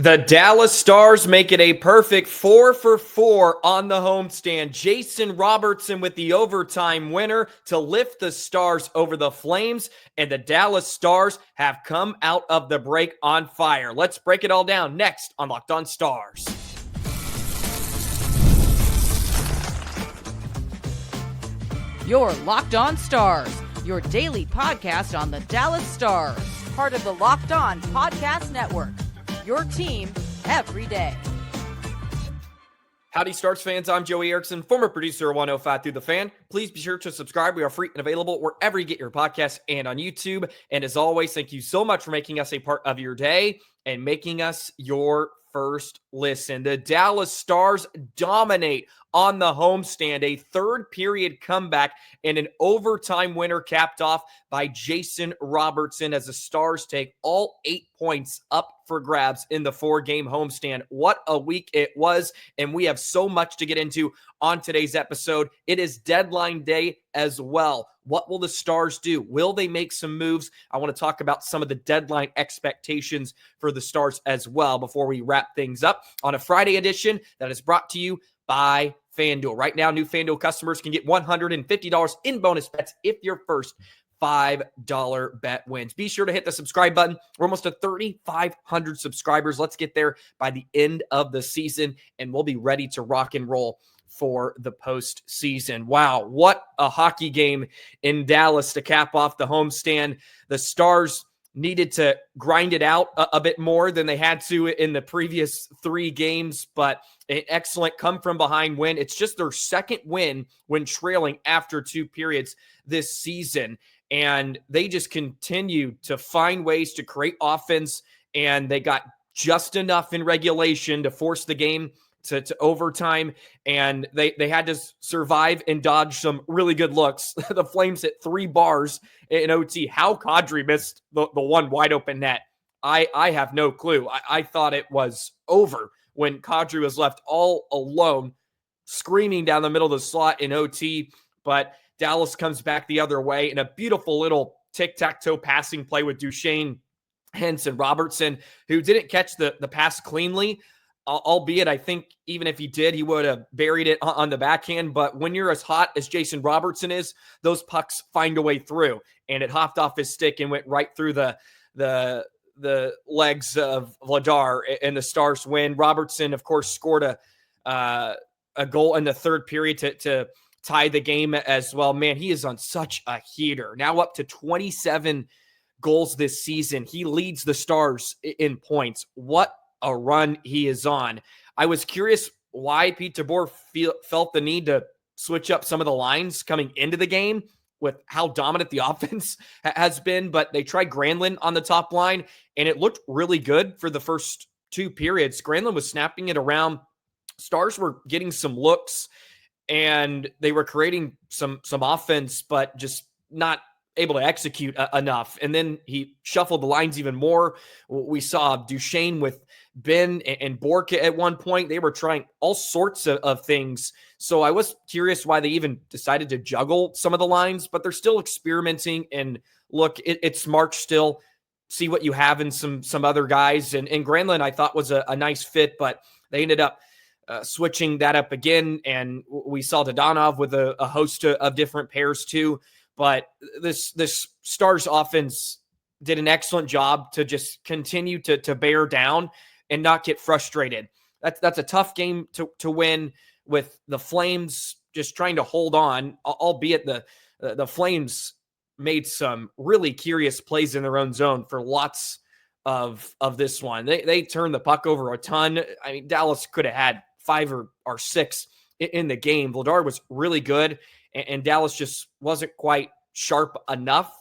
The Dallas Stars make it a perfect 4-for-4 on the homestand. Jason Robertson with the overtime winner to lift the Stars over the Flames, and the Dallas Stars have come out of the break on fire. Let's break it all down next on Locked On Stars. You're Locked On Stars, your daily podcast on the Dallas Stars, part of the Locked On Podcast Network. Your team every day. Howdy, Stars fans. I'm Joey Erickson, former producer of 105 Through the Fan. Please be sure to subscribe. We are free and available wherever you get your podcasts and on YouTube. And as always, thank you so much for making us a part of your day and making us your first listen. The Dallas Stars dominate on the homestand, a third period comeback and an overtime winner capped off by Jason Robertson as the Stars take all 8 points up for grabs in the 4-game homestand. What a week it was, and we have so much to get into on today's episode. It is deadline day as well. What will the Stars do? Will they make some moves? I want to talk about some of the deadline expectations for the Stars as well before we wrap things up on a Friday edition that is brought to you by FanDuel. Right now, new FanDuel customers can get $150 in bonus bets if your first $5 bet wins. Be sure to hit the subscribe button. We're almost at 3,500 subscribers. Let's get there by the end of the season, and we'll be ready to rock and roll for the postseason. Wow, what a hockey game in Dallas to cap off the homestand. The Stars needed to grind it out a bit more than they had to in the previous 3 games, but an excellent come-from-behind win. It's just their second win when trailing after 2 periods this season, and they just continue to find ways to create offense, and they got just enough in regulation to force the game to overtime, and they had to survive and dodge some really good looks. The Flames hit 3 bars in OT. How Kadri missed the one wide open net, I have no clue. I thought it was over when Kadri was left all alone, screaming down the middle of the slot in OT, but Dallas comes back the other way in a beautiful little tic-tac-toe passing play with Duchesne, Hintz, and Robertson, who didn't catch the pass cleanly, albeit I think even if he did, he would have buried it on the backhand. But when you're as hot as Jason Robertson is, those pucks find a way through. And it hopped off his stick and went right through the legs of Vladar, and the Stars win. Robertson, of course, scored a goal in the third period to tie the game as well. Man, he is on such a heater. Now up to 27 goals this season. He leads the Stars in points. What a run he is on. I was curious why Pete DeBoer felt the need to switch up some of the lines coming into the game with how dominant the offense has been, but they tried Granlund on the top line, and it looked really good for the first 2 periods. Granlund was snapping it around. Stars were getting some looks, and they were creating some offense, but just not able to execute enough. And then he shuffled the lines even more. We saw Duchesne with Ben and Bork at one point. They were trying all sorts of things. So I was curious why they even decided to juggle some of the lines, but they're still experimenting. And look, it's March still. See what you have in some other guys. And Granlund, I thought, was a nice fit, but they ended up switching that up again. And we saw Dodonov with a host of different pairs too. But this Stars offense did an excellent job to just continue to bear down and not get frustrated. That's a tough game to win, with the Flames just trying to hold on, albeit the Flames made some really curious plays in their own zone for lots of this one. They turned the puck over a ton. I mean, Dallas could have had 5 or 6 in the game. Vladar was really good, and Dallas just wasn't quite sharp enough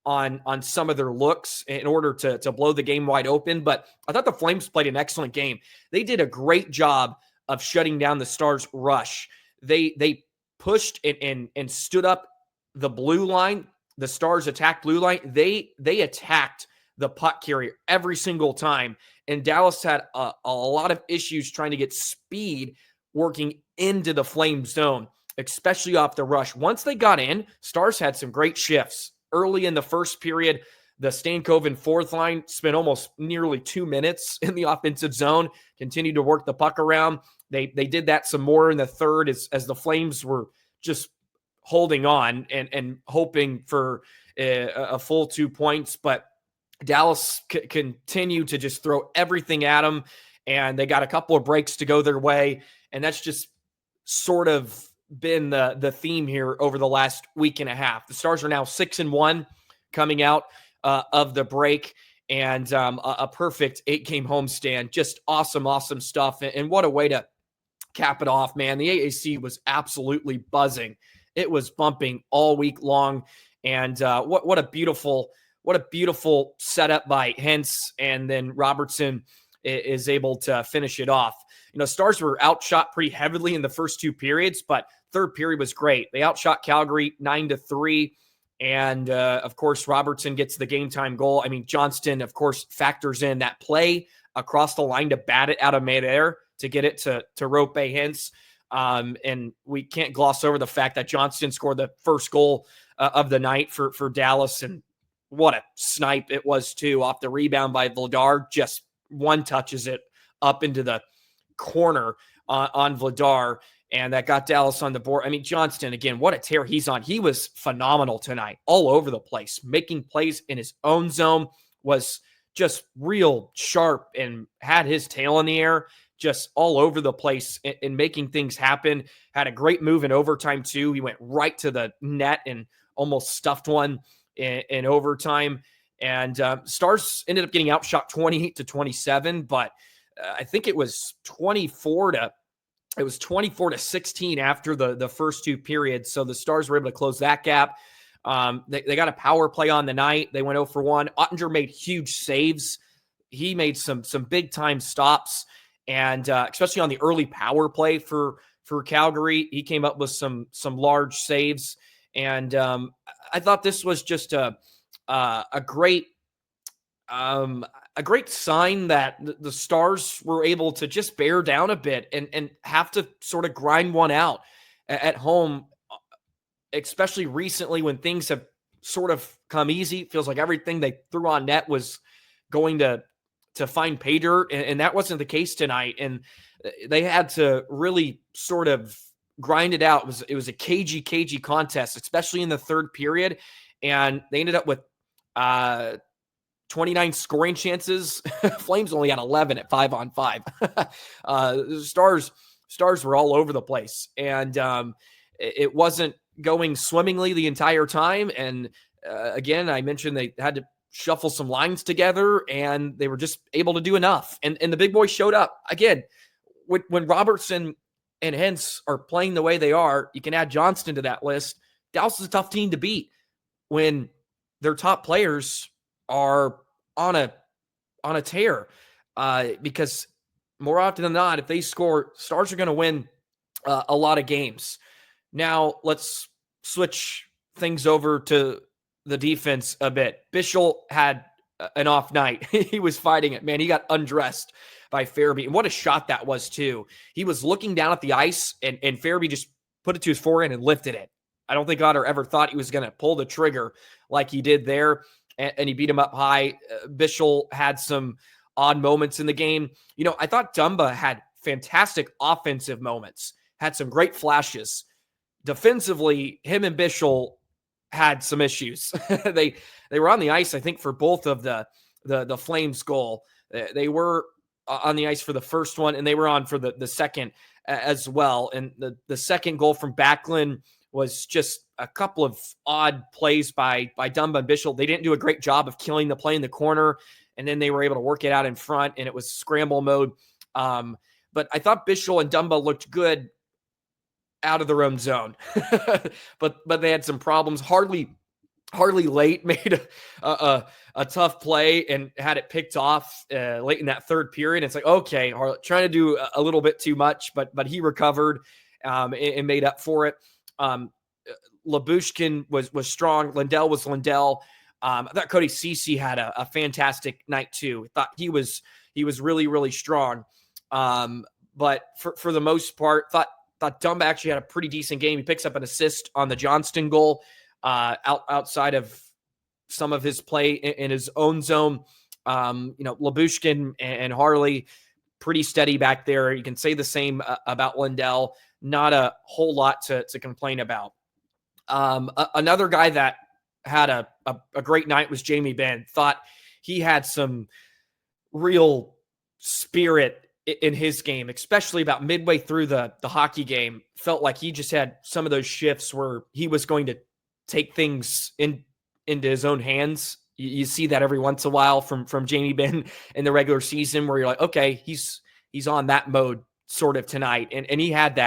on some of their looks in order to blow the game wide open. But I thought the Flames played an excellent game. They did a great job of shutting down the Stars' rush. They pushed and stood up the blue line. The Stars attacked blue line. They attacked the puck carrier every single time. And Dallas had a lot of issues trying to get speed working into the Flames zone, especially off the rush. Once they got in, Stars had some great shifts. Early in the first period, The Stankoven fourth line spent almost nearly 2 minutes in the offensive zone, continued to work the puck around. They did that some more in the third as the Flames were just holding on and hoping for a full 2 points. But Dallas continued to just throw everything at them, and they got a couple of breaks to go their way. And that's just sort of been the theme here over the last week and a half. The Stars are now 6-1 coming out of the break, and a perfect 8-game homestand. Just awesome stuff. And what a way to cap it off, man. The AAC was absolutely buzzing. It was bumping all week long. And what a beautiful setup by Hintz. And then Robertson is able to finish it off. Stars were outshot pretty heavily in the first 2 periods, but third period was great. They outshot Calgary 9-3. And, of course, Robertson gets the game time goal. I mean, Johnston, of course, factors in that play across the line to bat it out of midair to get it to Roope Hintz. And we can't gloss over the fact that Johnston scored the first goal of the night for Dallas. And what a snipe it was, too, off the rebound by Vladar. Just one touches it up into the corner on Vladar. And that got Dallas on the board. I mean, Johnston, again, what a tear he's on. He was phenomenal tonight, all over the place, making plays in his own zone, was just real sharp and had his tail in the air, just all over the place and making things happen. Had a great move in overtime, too. He went right to the net and almost stuffed one in overtime. And Stars ended up getting outshot 28-27, but I think it was 24-16 after the first 2 periods. So the Stars were able to close that gap. They got a power play on the night. They went 0-for-1. Ottinger made huge saves. He made some big time stops, and especially on the early power play for Calgary, he came up with some large saves. And I thought this was just a great sign that the Stars were able to just bear down a bit and have to sort of grind one out at home, especially recently when things have sort of come easy. It feels like everything they threw on net was going to find pay dirt, and that wasn't the case tonight. And they had to really sort of grind it out. It was a cagey contest, especially in the third period, and they ended up with 29 scoring chances. Flames only had 11 at 5-on-5. The Stars were all over the place, and it wasn't going swimmingly the entire time. And again, I mentioned they had to shuffle some lines together, and they were just able to do enough. And the big boys showed up. Again, when Robertson and Hintz are playing the way they are, you can add Johnston to that list. Dallas is a tough team to beat when their top players are on a tear, because more often than not, if they score, Stars are going to win a lot of games. Now let's switch things over to the defense a bit. Bischel had an off night. He was fighting it, man. He got undressed by Farabee, and what a shot that was too. He was looking down at the ice, and Farabee just put it to his forehand and lifted it. I don't think Otter ever thought he was going to pull the trigger like he did there, and he beat him up high. Bischel had some odd moments in the game. I thought Dumba had fantastic offensive moments, had some great flashes. Defensively, him and Bischel had some issues. They were on the ice, I think, for both of the Flames goal. They were on the ice for the first one, and they were on for the second as well. And the second goal from Backlund was just a couple of odd plays by Dumba and Bischel. They didn't do a great job of killing the play in the corner, and then they were able to work it out in front, and it was scramble mode. But I thought Bischel and Dumba looked good out of their own zone, but they had some problems. Harley late made a tough play and had it picked off late in that third period. It's like, okay, Harley trying to do a little bit too much, but he recovered and made up for it. Labushkin was strong. Lindell was Lindell. I thought Cody Ceci had a fantastic night too. I thought he was really, really strong. But for the most part, thought Dumba actually had a pretty decent game. He picks up an assist on the Johnston goal outside of some of his play in his own zone. Labushkin and Harley, pretty steady back there. You can say the same about Lindell. Not a whole lot to complain about. Another guy that had a great night was Jamie Benn. Thought he had some real spirit in his game, especially about midway through the hockey game. Felt like he just had some of those shifts where he was going to take things into his own hands. You see that every once in a while from Jamie Benn in the regular season, where you're like, okay, he's on that mode sort of tonight. And he had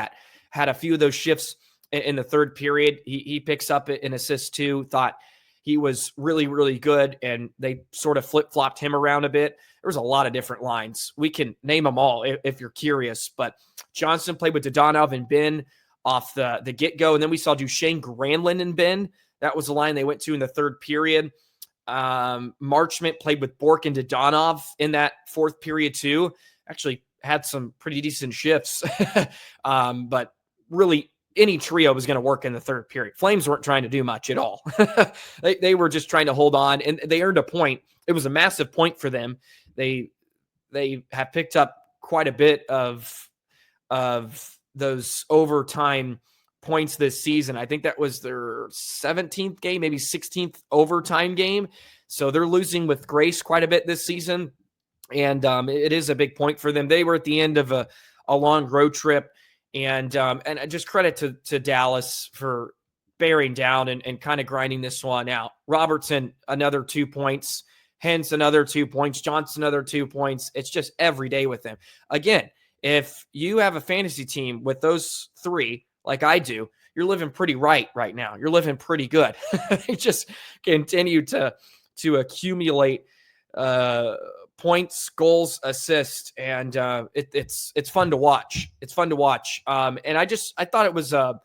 a few of those shifts in the third period. He picks up an assist too. Thought he was really, really good, and they sort of flip-flopped him around a bit. There was a lot of different lines. We can name them all if you're curious, but Johnston played with Dodonov and Ben off the get-go, and then we saw Duchesne, Granlund, and Ben. That was the line they went to in the third period. Marchment played with Bork and Dodonov in that fourth period too. Actually had some pretty decent shifts, but really any trio was going to work in the third period. Flames weren't trying to do much at all. They were just trying to hold on, and they earned a point. It was a massive point for them. They have picked up quite a bit of those overtime points this season. I think that was their 17th game, maybe 16th overtime game. So they're losing with grace quite a bit this season. And it is a big point for them. They were at the end of a long road trip. And just credit to Dallas for bearing down and kind of grinding this one out. Robertson, another 2 points. Hintz, another 2 points. Johnston, another 2 points. It's just every day with them. Again, if you have a fantasy team with those three, like I do, you're living pretty right now. You're living pretty good. They just continue to accumulate points, goals, assists, and it's fun to watch. It's fun to watch. And I thought it was a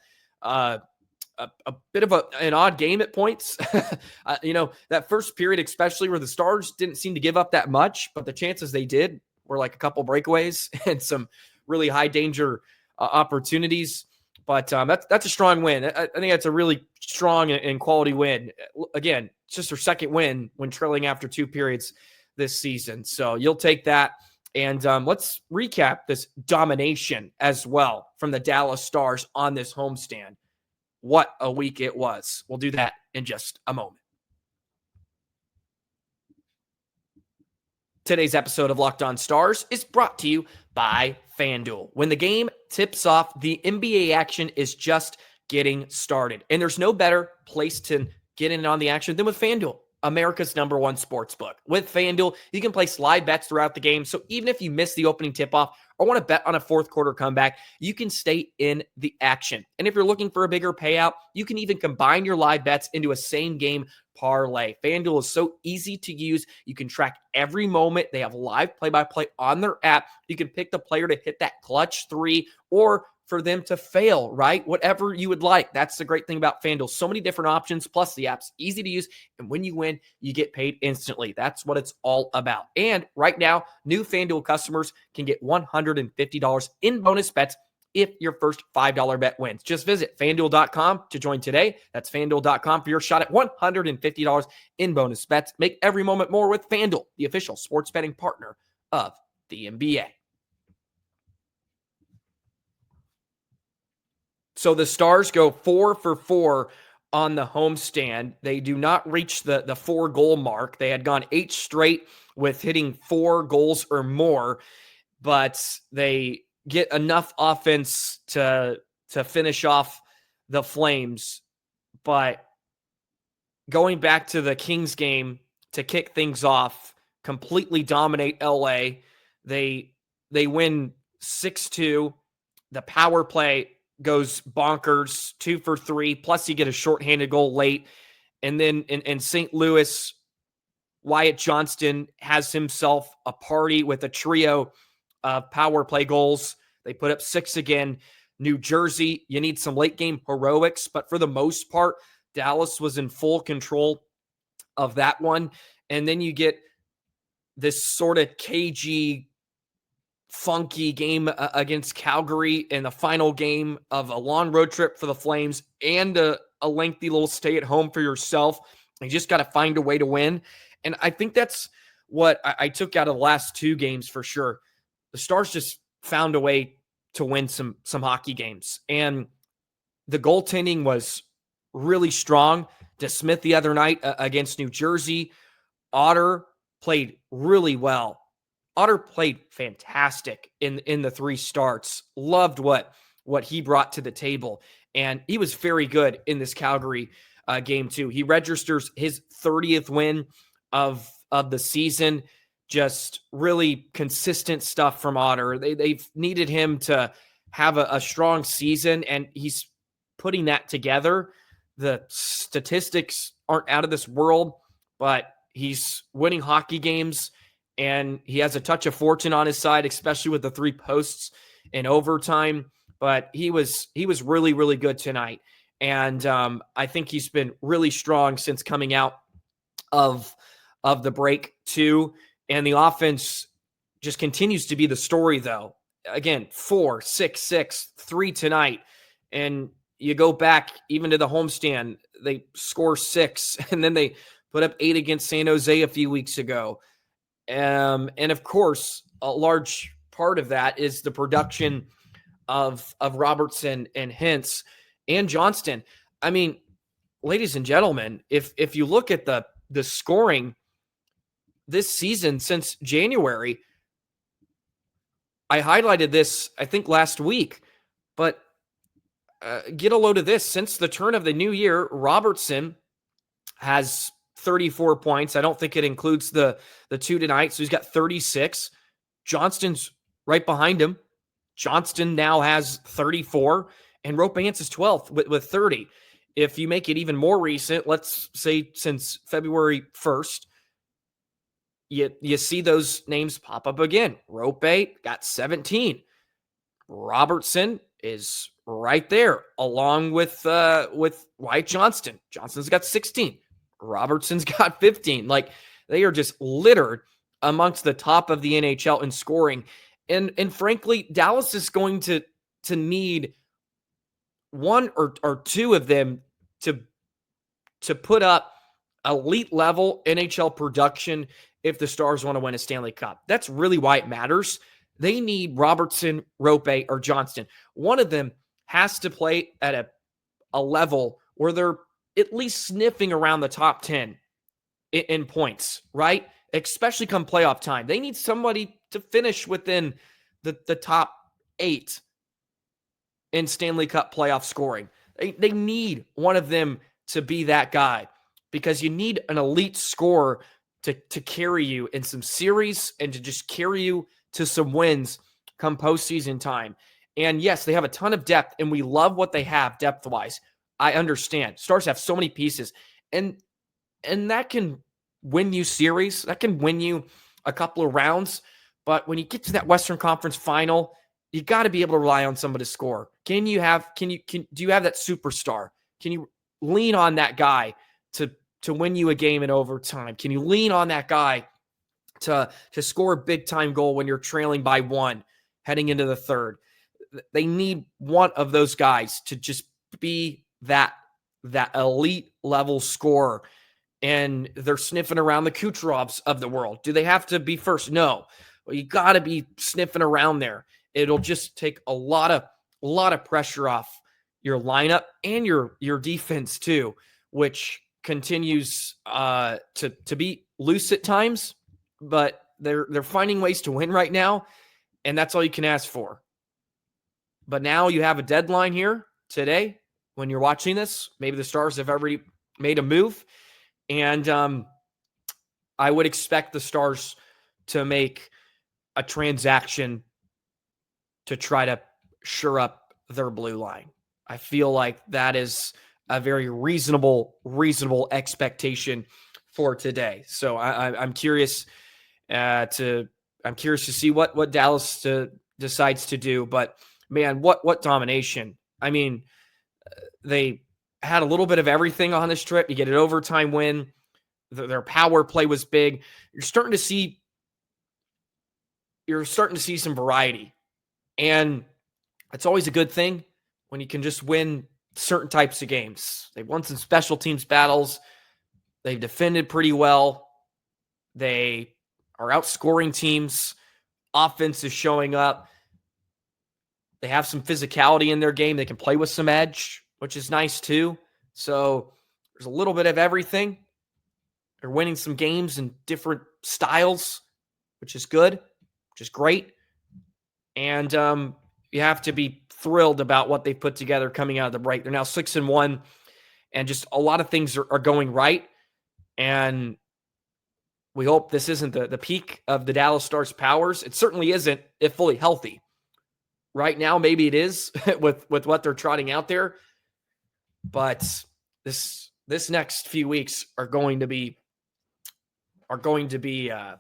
bit of an odd game at points. That first period, especially where the Stars didn't seem to give up that much, but the chances they did were like a couple breakaways and some really high danger opportunities. But that's a strong win. I think that's a really strong and quality win. Again, it's just their second win when trailing after 2 periods this season. So you'll take that. And let's recap this domination as well from the Dallas Stars on this homestand. What a week it was. We'll do that in just a moment. Today's episode of Locked On Stars is brought to you by FanDuel. When the game tips off, the NBA action is just getting started. And there's no better place to get in on the action than with FanDuel, America's #1 sportsbook. With FanDuel, you can place live bets throughout the game. So even if you miss the opening tip-off or want to bet on a fourth quarter comeback, you can stay in the action. And if you're looking for a bigger payout, you can even combine your live bets into a same-game parlay. FanDuel is so easy to use. You can track every moment. They have live play-by-play on their app. You can pick the player to hit that clutch 3 or for them to fail, right? Whatever you would like. That's the great thing about FanDuel. So many different options, plus the app's easy to use. And when you win, you get paid instantly. That's what it's all about. And right now, new FanDuel customers can get $150 in bonus bets if your first $5 bet wins. Just visit FanDuel.com to join today. That's FanDuel.com for your shot at $150 in bonus bets. Make every moment more with FanDuel, the official sports betting partner of the NBA. So the Stars go 4 for 4 on the homestand. They do not reach the 4-goal mark. They had gone 8 straight with hitting 4 goals or more, but they get enough offense to finish off the Flames. But going back to the Kings game to kick things off, completely dominate LA. They win 6-2. The power play goes bonkers, 2 for 3, plus you get a shorthanded goal late. And then in St. Louis, Wyatt Johnston has himself a party with a trio of power play goals. They put up 6 again. New Jersey, you need some late game heroics, but for the most part, Dallas was in full control of that one. And then you get this sort of cagey, funky game against Calgary in the final game of a long road trip for the Flames and a lengthy little stay at home for yourself You just got to find a way to win. And I think that's what I took out of the last 2 games for sure. The Stars just found a way to win some hockey games. And the goaltending was really strong. DeSmith the other night against New Jersey. Otter played really well. Otter played fantastic in the 3 starts. Loved what he brought to the table. And he was very good in this Calgary game too. He registers his 30th win of the season. Just really consistent stuff from Otter. They've needed him to have a strong season, and he's putting that together. The statistics aren't out of this world, but he's winning hockey games, and he has a touch of fortune on his side, especially with the 3 posts in overtime. But he was really, really good tonight. And I think he's been really strong since coming out of the break too. And the offense just continues to be the story, though. Again, 4, 6, 6, 3 tonight. And you go back even to the homestand, they score 6, and then they put up 8 against San Jose a few weeks ago. And of course, a large part of that is the production of Robertson and Hintz and Johnston. I mean, ladies and gentlemen, if you look at the scoring this season since January, I highlighted this, I think, last week, but get a load of this. Since the turn of the new year, Robertson has 34 points. I don't think it includes the 2 tonight, so he's got 36. Johnston's right behind him. Johnston now has 34, and Roope is 12th with 30. If you make it even more recent, let's say since February 1st, you see those names pop up again. Roope got 17. Robertson is right there, along with Wyatt Johnston. Johnston's got 16. Robertson's got 15. Like, they are just littered amongst the top of the NHL in scoring. And frankly, Dallas is going to need 1 or 2 of them to put up elite level NHL production if the Stars want to win a Stanley Cup. That's really why it matters. They need Robertson, Roope, or Johnston. One of them has to play at a level where they're at least sniffing around the top 10 in points, right? Especially come playoff time. They need somebody to finish within the top 8 in Stanley Cup playoff scoring. They need one of them to be that guy, because you need an elite scorer to carry you in some series and to just carry you to some wins come postseason time. And yes, they have a ton of depth, and we love what they have depth-wise. I understand. Stars have so many pieces, and that can win you series. That can win you a couple of rounds. But when you get to that Western Conference final, you got to be able to rely on somebody to score. Do you have that superstar? Can you lean on that guy to win you a game in overtime? Can you lean on that guy to score a big time goal when you're trailing by 1 heading into the third? They need one of those guys to just be that elite level scorer. And they're sniffing around the Kucherovs of the world. Do they have to be first? No. Well, you got to be sniffing around there. It'll just take a lot of pressure off your lineup and your defense too, which continues to be loose at times, but they're finding ways to win right now, and that's all you can ask for. But now you have a deadline here today when you're watching this. Maybe the Stars have already made a move, and I would expect the Stars to make a transaction to try to shore up their blue line. I feel like that is a very reasonable expectation for today. So I'm curious to see what Dallas decides to do. But man, what domination! I mean, they had a little bit of everything on this trip. You get an overtime win. Their power play was big. You're starting to see some variety, and it's always a good thing when you can just win certain types of games. They've won some special teams battles. They've defended pretty well. They are outscoring teams. Offense is showing up. They have some physicality in their game. They can play with some edge, which is nice too. So there's a little bit of everything. They're winning some games in different styles, which is good, which is great. And you have to be thrilled about what they've put together coming out of the break. They're now 6-1, and just a lot of things are going right. And we hope this isn't the peak of the Dallas Stars' powers. It certainly isn't if fully healthy. Right now, maybe it is with what they're trotting out there. But this next few weeks are going to be a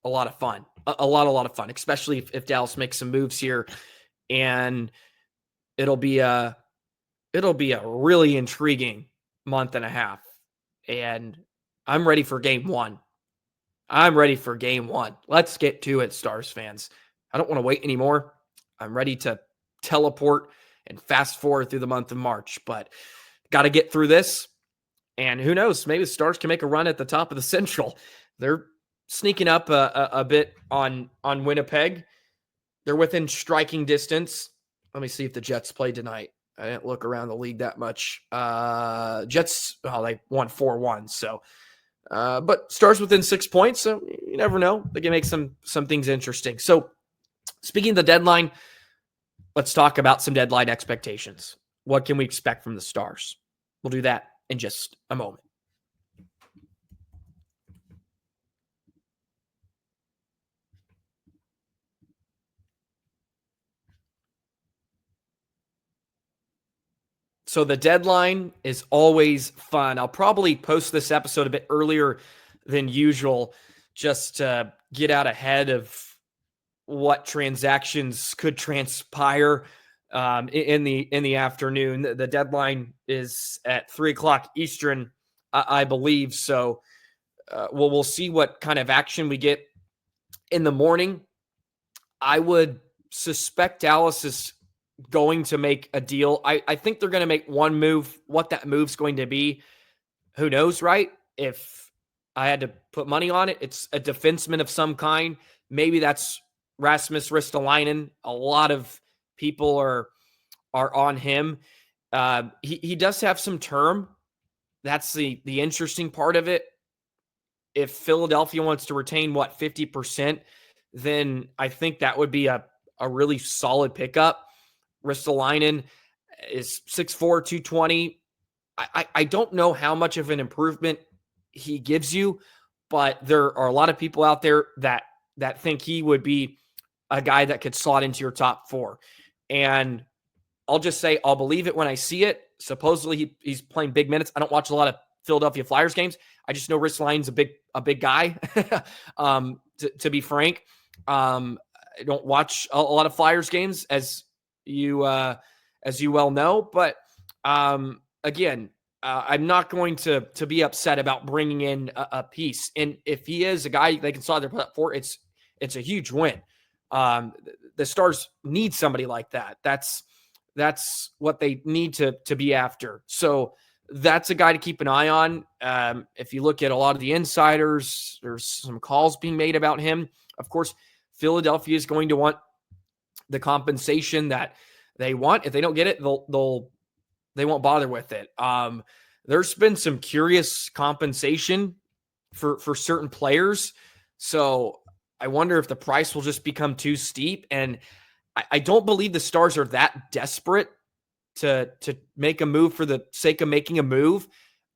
lot of fun. A lot of fun, especially if Dallas makes some moves here. And it'll be a really intriguing month and a half. And I'm ready for game one. Let's get to it, Stars fans. I don't want to wait anymore. I'm ready to teleport and fast forward through the month of March, but got to get through this. And who knows, maybe the Stars can make a run at the top of the Central. They're sneaking up a bit on Winnipeg. They're within striking distance. Let me see if the Jets play tonight. I didn't look around the league that much. Jets, they won 4-1. So, but Stars within 6 points. So you never know. They can make some things interesting. So speaking of the deadline, let's talk about some deadline expectations. What can we expect from the Stars? We'll do that in just a moment. So the deadline is always fun. I'll probably post this episode a bit earlier than usual just to get out ahead of what transactions could transpire in the afternoon. The deadline is at 3:00 Eastern, I believe. So we'll see what kind of action we get in the morning. I would suspect Dallas is going to make a deal. I think they're going to make one move. What that move's going to be, who knows, right? If I had to put money on it, it's a defenseman of some kind. Maybe that's Rasmus Ristolainen. A lot of people are on him. He does have some term. That's the interesting part of it. If Philadelphia wants to retain 50%, then I think that would be a really solid pickup. Ristolainen is 6'4", 220. I don't know how much of an improvement he gives you, but there are a lot of people out there that think he would be a guy that could slot into your top four. And I'll just say I'll believe it when I see it. Supposedly he's playing big minutes. I don't watch a lot of Philadelphia Flyers games. I just know Ristolainen's a big guy. To be frank, I don't watch a lot of Flyers games as you well know, but again, I'm not going to be upset about bringing in a piece. And if he is a guy they can slot their put for, it's a huge win. The Stars need somebody like that. That's what they need to be after. So that's a guy to keep an eye on. If you look at a lot of the insiders, there's some calls being made about him. Of course, Philadelphia is going to want the compensation that they want. If they don't get it, they won't bother with it. There's been some curious compensation for certain players. So I wonder if the price will just become too steep. And I don't believe the Stars are that desperate to make a move for the sake of making a move.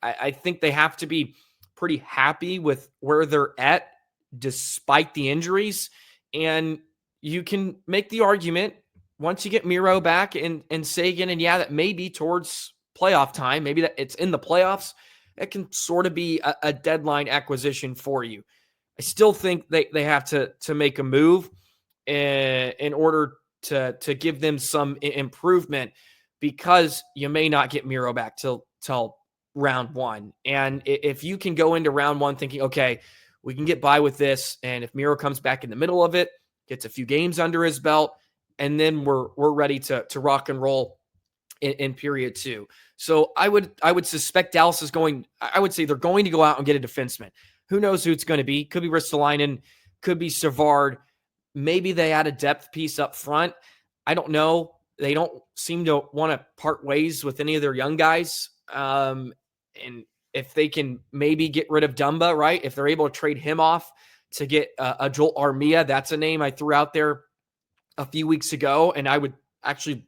I think they have to be pretty happy with where they're at despite the injuries. And you can make the argument once you get Miro back and Seguin, and that may be towards playoff time. Maybe that it's in the playoffs. It can sort of be a deadline acquisition for you. I still think they have to make a move in order to give them some improvement, because you may not get Miro back till round one. And if you can go into round one thinking, okay, we can get by with this, and if Miro comes back in the middle of it, gets a few games under his belt, and then we're ready to rock and roll in period 2. So I would suspect Dallas is I would say they're going to go out and get a defenseman. Who knows who it's going to be? Could be Ristolainen, could be Savard. Maybe they add a depth piece up front. I don't know. They don't seem to want to part ways with any of their young guys. And if they can maybe get rid of Dumba, right? If they're able to trade him off to get a Joel Armia, that's a name I threw out there a few weeks ago, and I would actually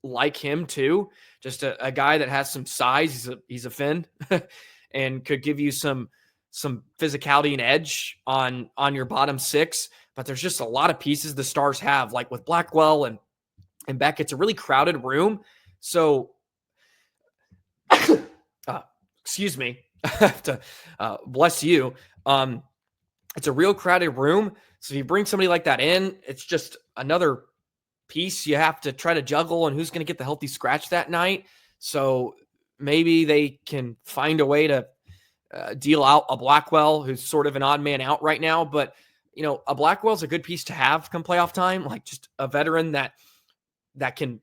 like him too. Just a guy that has some size. He's a Finn and could give you some physicality and edge on your bottom 6. But there's just a lot of pieces the Stars have, like with Blackwell and Beck. It's a really crowded room. So, excuse me, I have to bless you. It's a real crowded room. So if you bring somebody like that in, it's just another piece you have to try to juggle, and who's going to get the healthy scratch that night. So maybe they can find a way to deal out a Blackwell, who's sort of an odd man out right now. But, a Blackwell's a good piece to have come playoff time, like just a veteran that can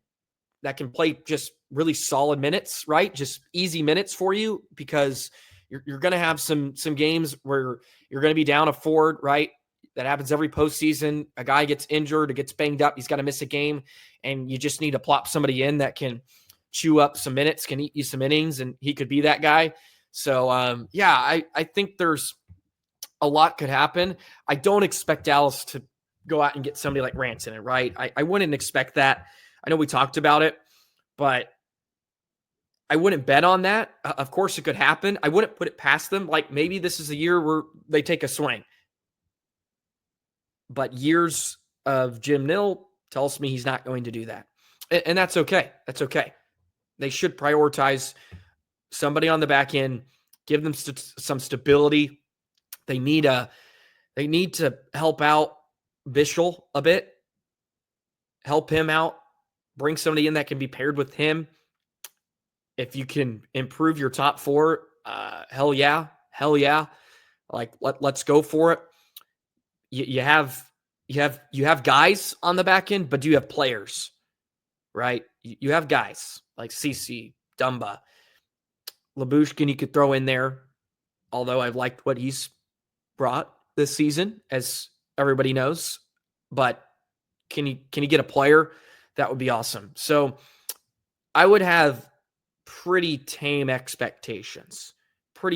play just really solid minutes, right? Just easy minutes for you, because you're going to have some games where you're going to be down a forward, right? That happens every postseason. A guy gets injured or gets banged up. He's got to miss a game, and you just need to plop somebody in that can chew up some minutes, can eat you some innings, and he could be that guy. So, I think there's a lot could happen. I don't expect Dallas to go out and get somebody like Rantanen, right? I wouldn't expect that. I know we talked about it, but I wouldn't bet on that. Of course, it could happen. I wouldn't put it past them. Like, maybe this is a year where they take a swing. But years of Jim Nill tells me he's not going to do that. And that's okay. That's okay. They should prioritize somebody on the back end, give them some stability. They need to help out Bischel a bit, help him out, bring somebody in that can be paired with him. If you can improve your top 4, hell yeah. Like, let's go for it. You have guys on the back end, but do you have players, right? You have guys like CC, Dumba, Lyubushkin you could throw in there, although I've liked what he's brought this season, as everybody knows. But can you get a player? That would be awesome. So I would have pretty tame expectations. I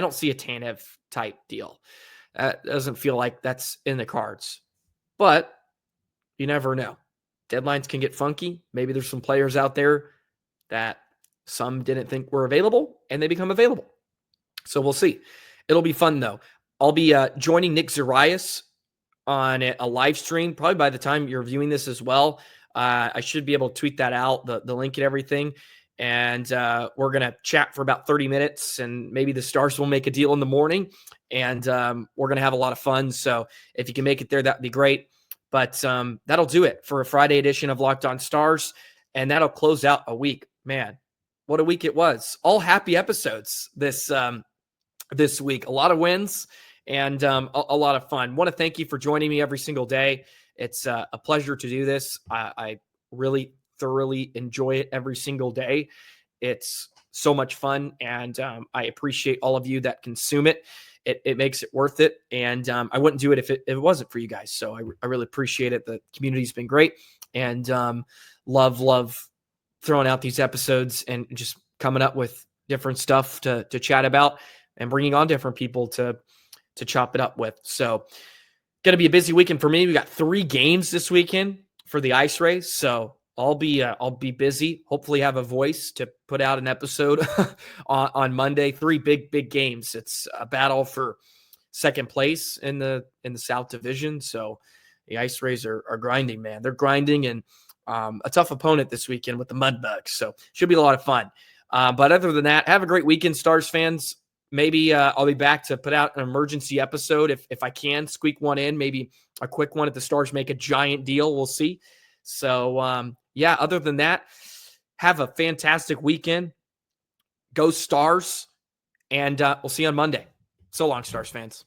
don't see a Tanev type deal. Doesn't feel like that's in the cards. But you never know. Deadlines can get funky. Maybe there's some players out there that some didn't think were available, and they become available. So we'll see. It'll be fun, though. I'll be joining Nick Zarias on a live stream, probably by the time you're viewing this as well. I should be able to tweet that out, the link and everything. And we're going to chat for about 30 minutes, and maybe the Stars will make a deal in the morning. And we're going to have a lot of fun. So if you can make it there, that'd be great. But that'll do it for a Friday edition of Locked On Stars. And that'll close out a week. Man, what a week it was. All happy episodes this week. A lot of wins and a lot of fun. Want to thank you for joining me every single day. It's a pleasure to do this. I really thoroughly enjoy it every single day. It's so much fun, and I appreciate all of you that consume it. It makes it worth it, and I wouldn't do it if it wasn't for you guys. So I really appreciate it. The community's been great, and love throwing out these episodes and just coming up with different stuff to chat about and bringing on different people to chop it up with. So going to be a busy weekend for me. We got 3 games this weekend for the ice race. So I'll be busy. Hopefully have a voice to put out an episode on Monday. 3 big games. It's a battle for second place in the South Division. So the Ice Rays are grinding, man. They're grinding, and a tough opponent this weekend with the Mudbugs. So should be a lot of fun. But other than that, have a great weekend, Stars fans. Maybe I'll be back to put out an emergency episode if I can squeak one in, maybe a quick one if the Stars make a giant deal. We'll see. So, other than that, have a fantastic weekend. Go Stars, and we'll see you on Monday. So long, Stars fans.